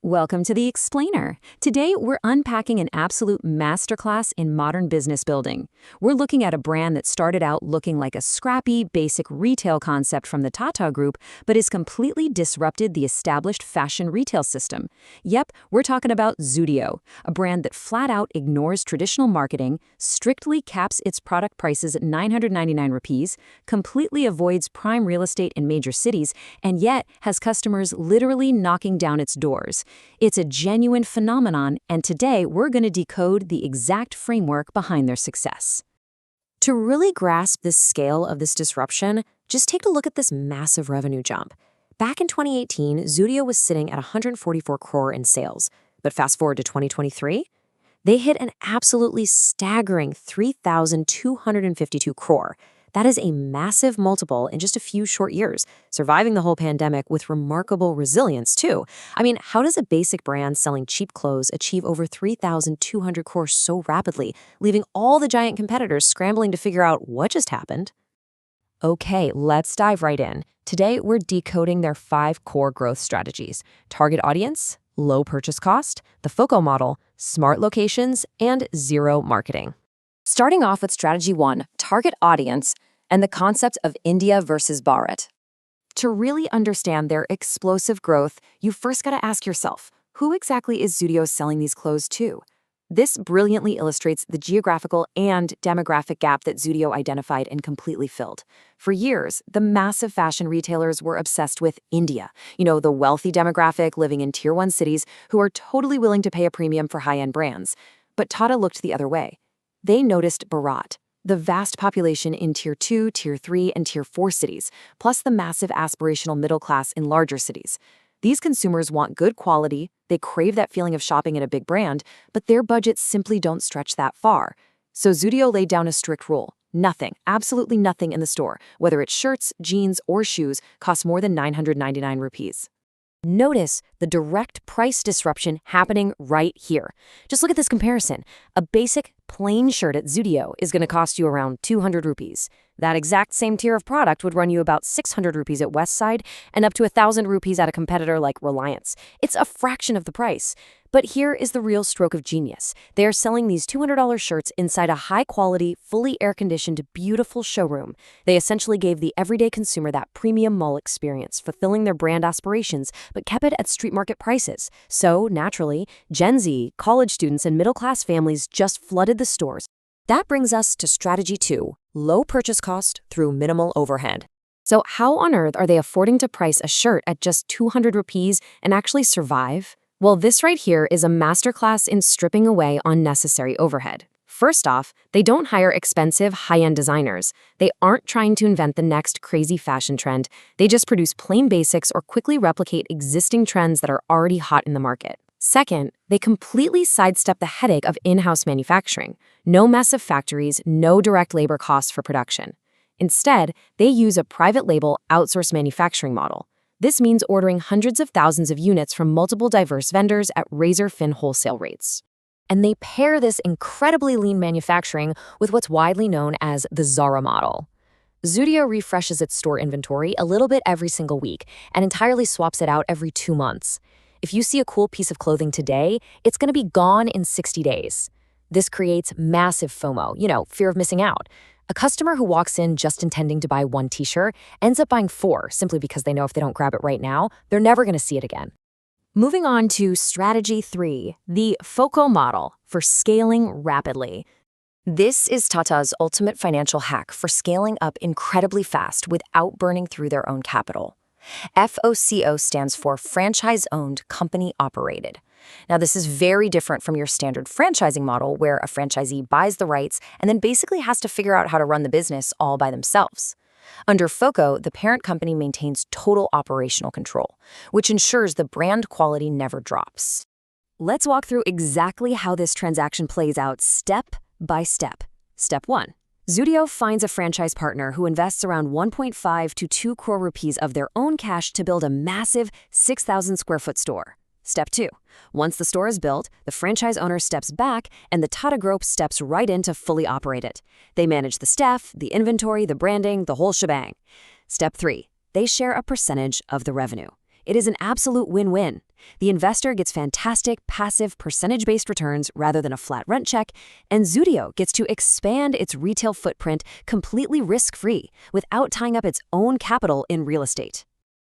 Welcome to The Explainer. Today, we're unpacking an absolute masterclass in modern business building. We're looking at a brand that started out looking like a scrappy, basic retail concept from the Tata Group, but has completely disrupted the established fashion retail system. Yep, we're talking about Zudio, a brand that flat out ignores traditional marketing, strictly caps its product prices at 999 rupees, completely avoids prime real estate in major cities, and yet has customers literally knocking down its doors. It's a genuine phenomenon, and today we're going to decode the exact framework behind their success. To really grasp the scale of this disruption, just take a look at this massive revenue jump. Back in 2018, Zudio was sitting at 144 crore in sales, but fast forward to 2023, they hit an absolutely staggering 3,252 crore. That is a massive multiple in just a few short years, surviving the whole pandemic with remarkable resilience, too. I mean, how does a basic brand selling cheap clothes achieve over 3,200 crore so rapidly, leaving all the giant competitors scrambling to figure out what just happened? Okay, let's dive right in. Today, we're decoding their 5 core growth strategies: target audience, low purchase cost, the FOCO model, smart locations, and zero marketing. Starting off with strategy 1, target audience, and the concept of India versus Bharat. To really understand their explosive growth, you first got to ask yourself, who exactly is Zudio selling these clothes to? This brilliantly illustrates the geographical and demographic gap that Zudio identified and completely filled. For years, the massive fashion retailers were obsessed with India, the wealthy demographic living in Tier 1 cities who are totally willing to pay a premium for high-end brands. But Tata looked the other way. They noticed Bharat, the vast population in Tier 2, Tier 3, and Tier 4 cities, plus the massive aspirational middle class in larger cities. These consumers want good quality, they crave that feeling of shopping at a big brand, but their budgets simply don't stretch that far. So Zudio laid down a strict rule. Nothing, absolutely nothing in the store, whether it's shirts, jeans, or shoes, costs more than 999 rupees. Notice the direct price disruption happening right here. Just look at this comparison. A basic plain shirt at Zudio is going to cost you around 200 rupees. That exact same tier of product would run you about 600 rupees at Westside and up to 1,000 rupees at a competitor like Reliance. It's a fraction of the price. But here is the real stroke of genius. They are selling these $200 shirts inside a high-quality, fully air-conditioned, beautiful showroom. They essentially gave the everyday consumer that premium mall experience, fulfilling their brand aspirations, but kept it at street market prices. So, naturally, Gen Z, college students, and middle-class families just flooded the stores. That brings us to strategy 2, low purchase cost through minimal overhead. So how on earth are they affording to price a shirt at just 200 rupees and actually survive? Well, this right here is a masterclass in stripping away unnecessary overhead. First off, they don't hire expensive, high-end designers. They aren't trying to invent the next crazy fashion trend. They just produce plain basics or quickly replicate existing trends that are already hot in the market. Second, they completely sidestep the headache of in-house manufacturing. No mess of factories, no direct labor costs for production. Instead, they use a private label outsource manufacturing model. This means ordering hundreds of thousands of units from multiple diverse vendors at razor-thin wholesale rates. And they pair this incredibly lean manufacturing with what's widely known as the Zara model. Zudio refreshes its store inventory a little bit every single week and entirely swaps it out every 2 months. If you see a cool piece of clothing today, it's going to be gone in 60 days. This creates massive FOMO, fear of missing out. A customer who walks in just intending to buy 1 t-shirt ends up buying 4 simply because they know if they don't grab it right now, they're never going to see it again. Moving on to strategy 3, the FOCO model for scaling rapidly. This is Tata's ultimate financial hack for scaling up incredibly fast without burning through their own capital. FOCO stands for franchise-owned, company-operated. Now, this is very different from your standard franchising model where a franchisee buys the rights and then basically has to figure out how to run the business all by themselves. Under FOCO, the parent company maintains total operational control, which ensures the brand quality never drops. Let's walk through exactly how this transaction plays out step by step. Step 1. Zudio finds a franchise partner who invests around 1.5 to 2 crore rupees of their own cash to build a massive 6,000 square foot store. Step 2. Once the store is built, the franchise owner steps back and the Tata Group steps right in to fully operate it. They manage the staff, the inventory, the branding, the whole shebang. Step 3. They share a percentage of the revenue. It is an absolute win-win. The investor gets fantastic, passive, percentage-based returns rather than a flat rent check, and Zudio gets to expand its retail footprint completely risk-free without tying up its own capital in real estate.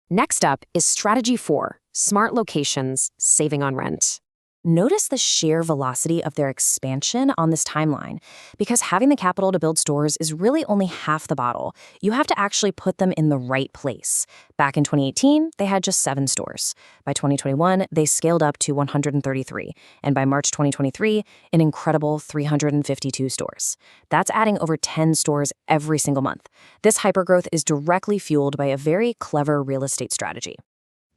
Next up is Strategy 4, Smart Locations, Saving on Rent. Notice the sheer velocity of their expansion on this timeline. Because having the capital to build stores is really only half the battle. You have to actually put them in the right place. Back in 2018, they had just 7 stores. By 2021, they scaled up to 133. And by March 2023, an incredible 352 stores. That's adding over 10 stores every single month. This hypergrowth is directly fueled by a very clever real estate strategy.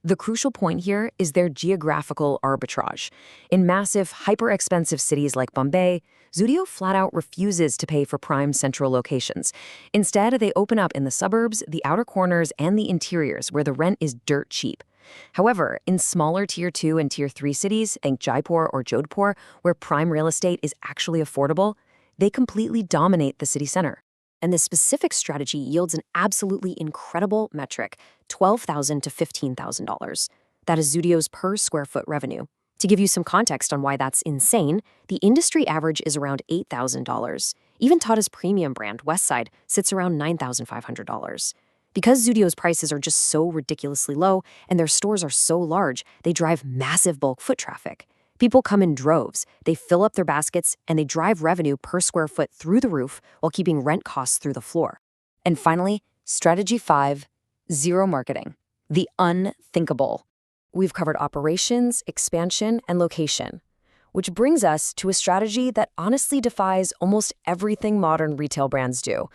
The crucial point here is their geographical arbitrage. In massive, hyper-expensive cities like Bombay, Zudio flat-out refuses to pay for prime central locations. Instead, they open up in the suburbs, the outer corners, and the interiors where the rent is dirt cheap. However, in smaller Tier 2 and Tier 3 cities, think Jaipur or Jodhpur, where prime real estate is actually affordable, they completely dominate the city center. And this specific strategy yields an absolutely incredible metric, $12,000 to $15,000. That is Zudio's per square foot revenue. To give you some context on why that's insane, the industry average is around $8,000. Even Tata's premium brand, Westside, sits around $9,500. Because Zudio's prices are just so ridiculously low and their stores are so large, they drive massive bulk foot traffic. People come in droves, they fill up their baskets, and they drive revenue per square foot through the roof while keeping rent costs through the floor. And finally, Strategy 5, Zero Marketing, the unthinkable. We've covered operations, expansion, and location, which brings us to a strategy that honestly defies almost everything modern retail brands do.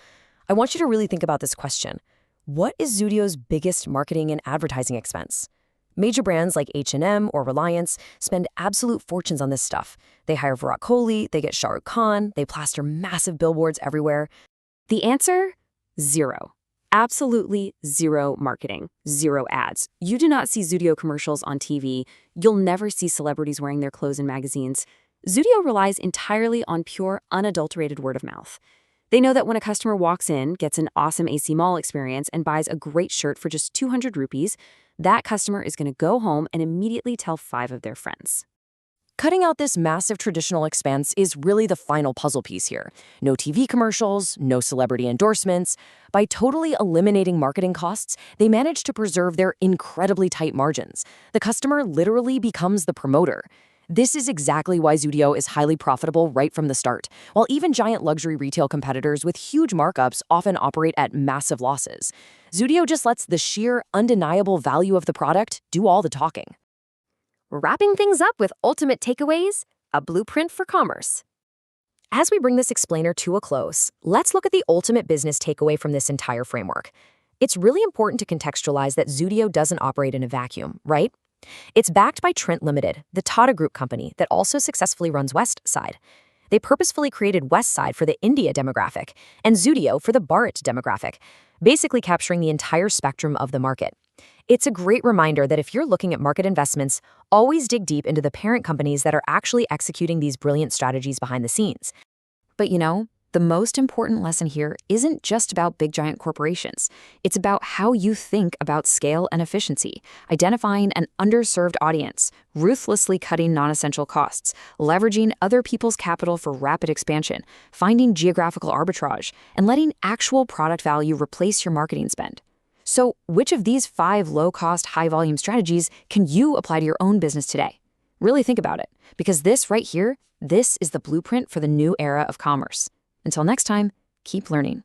I want you to really think about this question. What is Zudio's biggest marketing and advertising expense? Major brands like H&M or Reliance spend absolute fortunes on this stuff. They hire Virat Kohli, they get Shah Rukh Khan, they plaster massive billboards everywhere. The answer? Zero. Absolutely zero marketing, zero ads. You do not see Zudio commercials on TV. You'll never see celebrities wearing their clothes in magazines. Zudio relies entirely on pure, unadulterated word of mouth. They know that when a customer walks in, gets an awesome AC Mall experience, and buys a great shirt for just 200 rupees, that customer is going to go home and immediately tell 5 of their friends. Cutting out this massive traditional expense is really the final puzzle piece here. No TV commercials, no celebrity endorsements. By totally eliminating marketing costs, they manage to preserve their incredibly tight margins. The customer literally becomes the promoter. This is exactly why Zudio is highly profitable right from the start, while even giant luxury retail competitors with huge markups often operate at massive losses. Zudio just lets the sheer, undeniable value of the product do all the talking. Wrapping things up with ultimate takeaways, a blueprint for commerce. As we bring this explainer to a close, let's look at the ultimate business takeaway from this entire framework. It's really important to contextualize that Zudio doesn't operate in a vacuum, right? It's backed by Trent Limited, the Tata Group company that also successfully runs Westside. They purposefully created Westside for the India demographic and Zudio for the Bharat demographic, basically capturing the entire spectrum of the market. It's a great reminder that if you're looking at market investments, always dig deep into the parent companies that are actually executing these brilliant strategies behind the scenes. But the most important lesson here isn't just about big giant corporations. It's about how you think about scale and efficiency, identifying an underserved audience, ruthlessly cutting non-essential costs, leveraging other people's capital for rapid expansion, finding geographical arbitrage, and letting actual product value replace your marketing spend. So, which of these 5 low-cost, high-volume strategies can you apply to your own business today? Really think about it, because this right here, this is the blueprint for the new era of commerce. Until next time, keep learning.